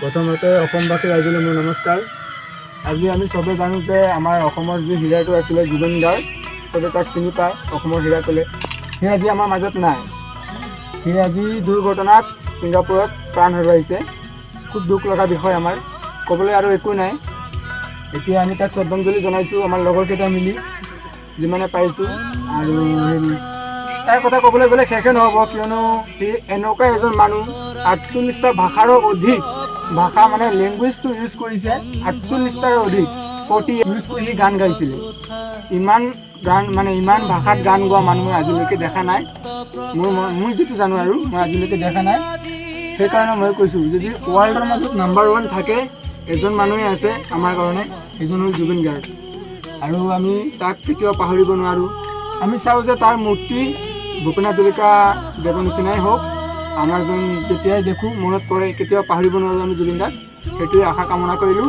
প্ৰথমতে অসমবাসী ৰাইজলৈ মোৰ নমস্কাৰ। আজি আমি চবে জানো যে আমাৰ অসমৰ যি হীৰাটো আছিলে জুবিন গাৰ্গ, চবে তাক চিনি পায় অসমৰ হীৰা ক'লে। সি আজি আমাৰ মাজত নাই। সি আজি দুৰ্ঘটনাত ছিংগাপুৰত প্ৰাণ হেৰুৱাইছে। খুব দুখ লগা বিষয় আমাৰ, ক'বলৈ আৰু একো নাই। এতিয়া আমি তাক শ্ৰদ্ধাঞ্জলি জনাইছোঁ আমাৰ লগৰকেইটা মিলি যিমানে পাৰিছোঁ। আৰু তাৰ কথা ক'বলৈ গ'লে শেষে নহ'ব, কিয়নো সি এনেকুৱা এজন মানুহ 48টা ভাষাৰো অধিক ভাষা মানে লেংগুৱেজটো ইউজ কৰিছে, 48টাৰো অধিক 40 ইউজ কৰি সি গান গাইছিলে। ইমান গান মানে ইমান ভাষাত গান গোৱা মানুহ মই আজিলৈকে দেখা নাই। মই যিটো জানো আৰু মই আজিলৈকে দেখা নাই। সেইকাৰণে মই কৈছোঁ যদি ৱৰ্ল্ডৰ মাজত নাম্বাৰ 1 থাকে এজন মানুহে আছে আমাৰ কাৰণে, সেইজন হ'ল জুবিন গাৰ্গ। আৰু আমি তাক কেতিয়াও পাহৰিব নোৱাৰোঁ। আমি চাওঁ যে তাৰ মূৰ্তি ভূপেন হাজৰিকা দেৱৰ নিচিনাই হওক। আমাৰ যেতিয়াই দেখোঁ মনত পৰে, কেতিয়াও পাহৰিব নোৱাৰোঁ আমি জুবিন দাক। সেইটোৱে আশা কামনা কৰিলোঁ।